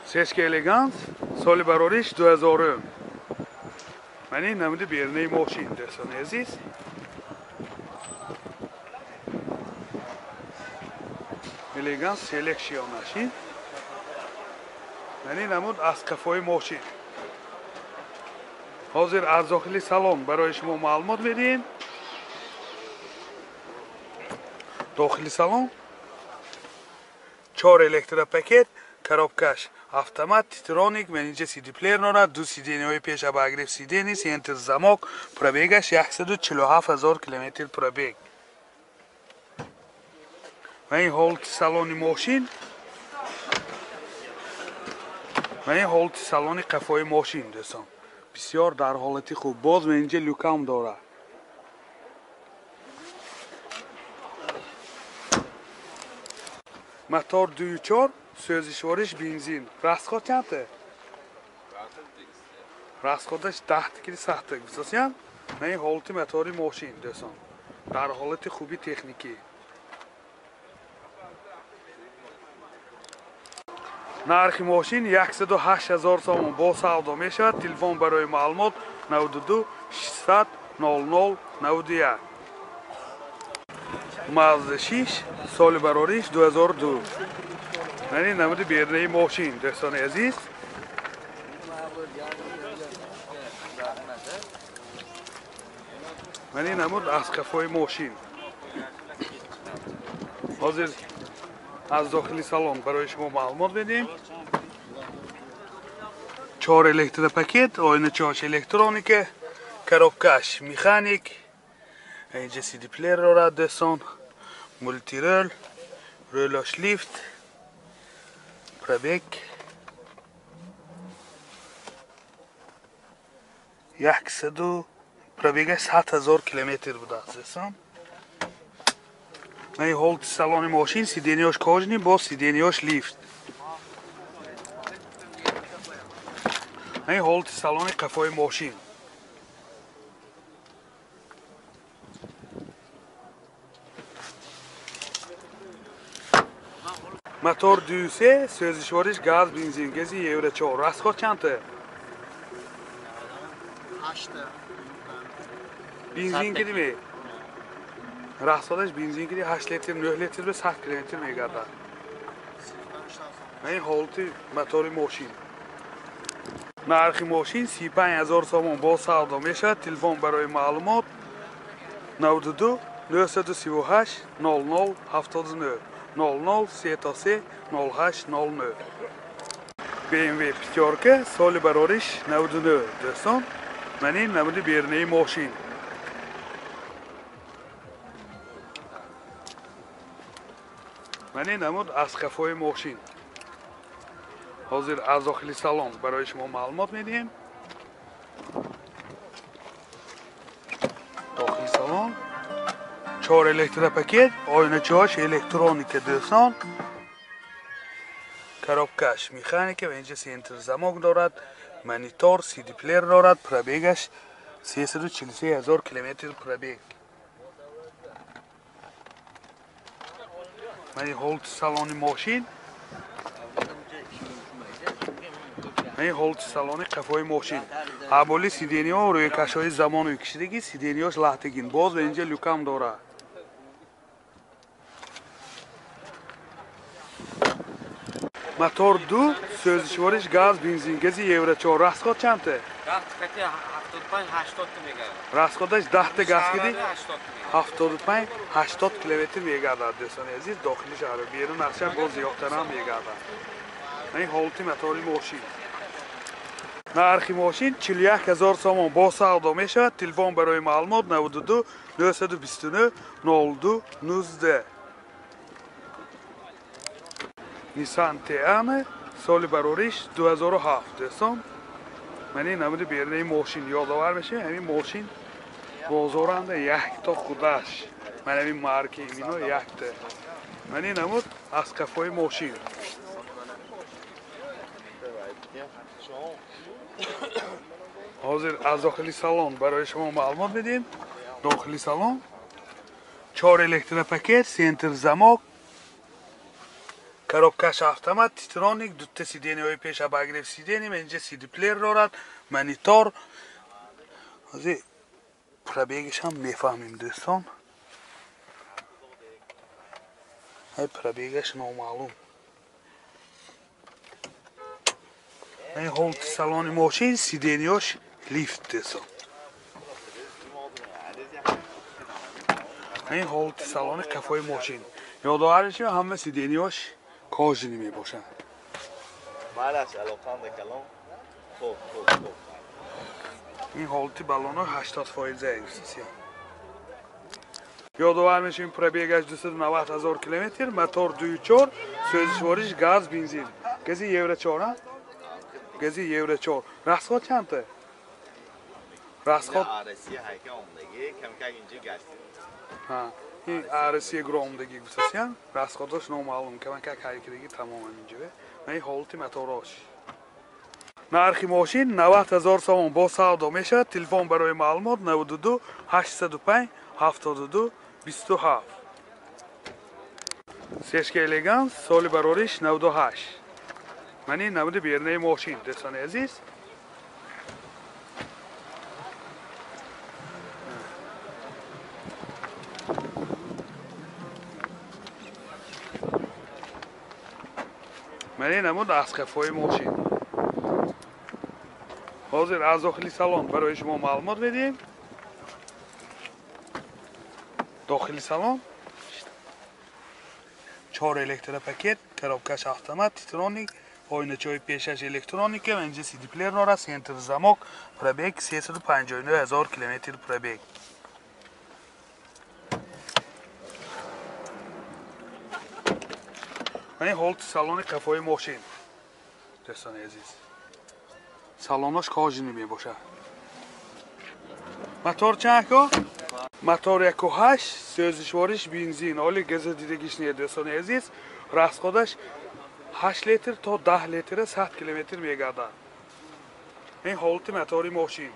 سشک الگانس سال براریش 2000 من این نموده بیرنه ماشین دوستان عزیز الگانس سلکشیون ماشین من این نمود از کفای ماشین حاضر از داخلی سالن برای شما معلومات بدیم داخلی سالن 4 الکترا پاکت коробкаш автомат титроник менеджер CD плеер дорад ду CD-ҳои пешабагриф CD нист ентер замок пробегаш 147000 км пробег ва ин ҳолати салони мошин ва ин ҳолати салони қафои мошин дӯстон бисёр дар ҳолати хуб боз менеҷер люкам дорад мотор 2.4 سوزشوارش بنزین راسخود چنده؟ راسخودش 10 کیلو سخته بسازیم من این حالت موتوری ماشین دوستان در حالت خوبی تکنیکی نرخ ماشین 108000 سوم با سودا میشود تلفن برای معلومات 92 600 00 91 مازدا 6 سال براریش 2002 من این نمود بیرنه ماشین دوستان عزیز من این نمود از کفای ماشین حاضر از داخلی سالن برای شما معلومات بدیم 4 الکترا پاکت آینه چاش الکترونیک коробкаш مکانیک اینجا CD پلیر دارد دوستان مولتی رول رولاش لیفت پرابگ 100 پرابگش 7000 کیلومتر بوده دوستان این حالت سالن ماشین سیدنیاش کاجنی با سیدنیاش لیفت این حالت سالن قفای ماشین мотор 2.3 سوزشوارش گاز بنزین گازی یورو 4 راسخود چنده؟ 8 بنزین کدی می؟ راسخودش بنزین کدی 8 لیتر 9 لیتر به 100 کیلومتر میگرده این حالت موتور ماشین نرخ ماشین 35000 سوم با سودا میشود تلفن برای معلومات 92 938 00 79 00 33 08 09 BMW пятерка سال براریش 99 دوستان من این نمود بیرنه ماشین من این نمود از کفای ماشین حاضر از داخلی سالن برای شما معلومات میدیم داخلی سالن 4 الکترا پاکت آینه چاش الکترونیک دوستان коробкаш مکانیک و اینجا سنتر زمانک دارد مانیتور CD پلیر دارد پرابگش 343000 کیلومتر پرابگ من این حالت سالن ماشین من این حالت سالن قفای ماشین حوالی سیدنی ها روی کشای زمان کشیدگی سیدنی هاش لحتگین باز و اینجا لوکام دارد мотор 2 سوزشوارش گاز بنزین گازی یورو 4 راسخود چنده؟ راسخودش 10 تا گاز کدی 75 80 کیلومتر میگردد دوستان عزیز داخلی شهر بیرون از شهر باز زیادتر هم میگردد این حالت موتور ماشین نرخ ماشین 41000 سوم با سودا میشود تلفن برای معلومات 92 929 02 19 نیسان تیامه سال براریش 2007 دوستان من این نمود بیرنه ماشین یادآور میشه همین ماشین بازارنده یک تا خودش من همین مارکی اینا یک تا من این نمود از کفای ماشین حاضر از داخلی سالن برای شما معلومات بدیم داخلی سالن 4 الکترا پاکت سنتر زماک коробкаш автомат, титроник, дута сиденияҳои пеш абагрев сидени, инҷа CD плеер дорад, монитор. ҳозир пробегаш ҳам мефаҳмем дӯстон. Пробегаш номаълум. این ҳолти салони мошин, сиденияш лифт дӯстон. این ҳолти салони қафои мошин. ёдовар мешавем ҳама сиденияш кожини мебошанд. این ҳолти балонои 80% дӯстон. ёдовар мешавем пробегаш 290 000 км, мотор 2.4, сӯзишвориш газ, бензин. Гази евро 4, гази евро 4. расход чанта? расход این RC گرامدگی گفتیم расходаш номаълум камакак ҳаракатдагӣ тамоман инҷа ва ин ҳолати моторош. нархи мошин 90 000 сомон бо савдо мешавад. телефон барои маълумот 92 805 72 27. сешка элеганс, соли барориш 98. мани намуди бернаи мошин дӯстони азиз. мани намуд аз қафои мошин. ҳозир аз дохили салон барои шумо маълумот медиҳем. дохили салон 4 электропакет, коробкаш автомат, титроник, ойначаҳои пешаш электроника, инҷа CD плеер дорад, сентр замок, пробег 359 000 км пробег. این ҳолти салони қафои мошин дӯстони азиз. салонош кожини мебошад. мотор чако? мотор 1.8, сӯзишвориш бензин, оли газодидагиш не дӯстони азиз. расходаш 8 литр то 10 литр 100 км мегардад. این ҳолати мотори мошин.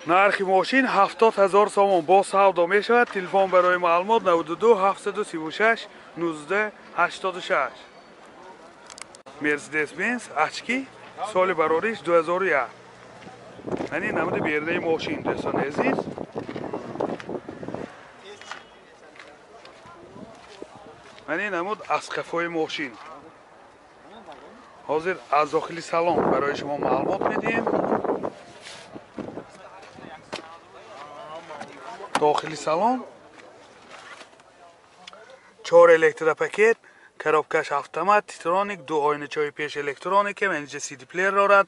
нархи мошин 70 000 сомон бо савдо мешавад. телефон барои маълумот 92 736 19 86. мерседес бенз очки, соли барориш 2001. یعنی намуди бернаи мошин дӯстони азиз. یعنی намуд аз қафои мошин. ҳозир аз дохили салон барои шумо маълумот медиҳем. дохили салон 4 электропакет, коробкаш автомат, титроник, 2 ойначаҳои пеш электроника, инҷа CD плеер дорад.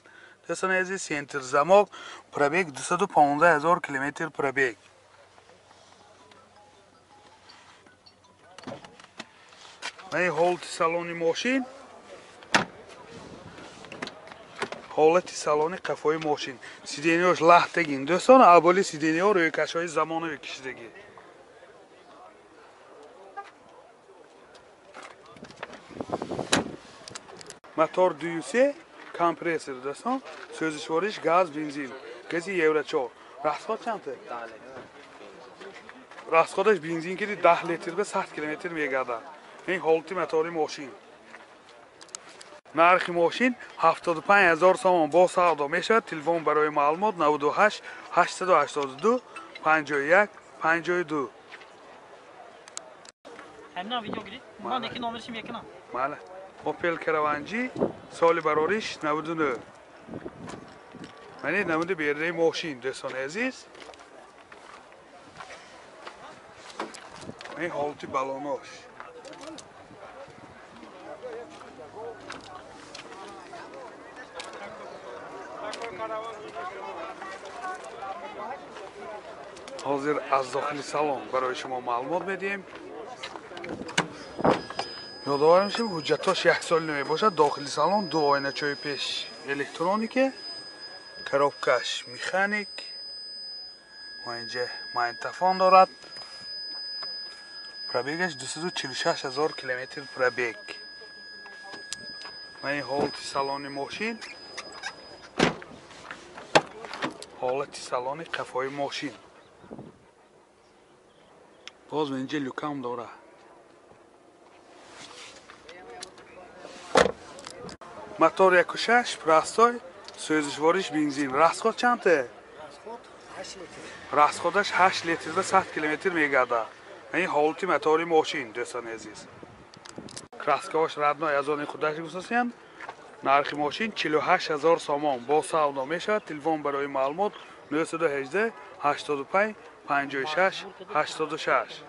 дӯстони азиз, сентр замок, пробег 215 000 км пробег. این ҳолати салони мошин. ҳолати салони қафои мошин. сиденияш лаҳтагин дӯстон, аввали сидениҳо рӯйкашҳои замонавӣ кишидагӣ. мотор 2.3 компрессор дӯстон, сӯзишвориш газ, бензин, гази евро 4. расход чанта? расходаш бензин киди 10 литр ба 100 км мегардад. این ҳолати мотори мошин. нархи мошин 75 000 сомон бо савдо мешавад. телефон барои маълумот 98 882 51 52. همنا ویدیو گیری من یکی نامرشیم یکی نه ماله اوپل کراوانجی соли барориш 99. мани намуди бернаи мошин дӯстони азиз. این ҳолати балонош. ҳозир аз дохили салон барои шумо маълумот медиҳем. ёдовар мешавем ҳуҷҷатош 1 соли мебошад. дохили салон 2 ойначаҳои пеш электроника, коробкаш механик ва инҷа магнитофон дорад. пробегаш 246 000 км пробег. ва ин ҳолати салони мошин. ҳолати салони қафои мошин. боз инҷа люкам дорад. мотор 1.6 простой, сӯзишвориш бензин. расход чанде? расходаш 8 литрда 100 км мегардад. این حالتی мотори ماشین دوستان عزیز. краскаош радной аз они худаш гусасиян. нархи ماشین 48000 сомон бо савдо мешавад. телефон барои маълумот 918 85 56 86.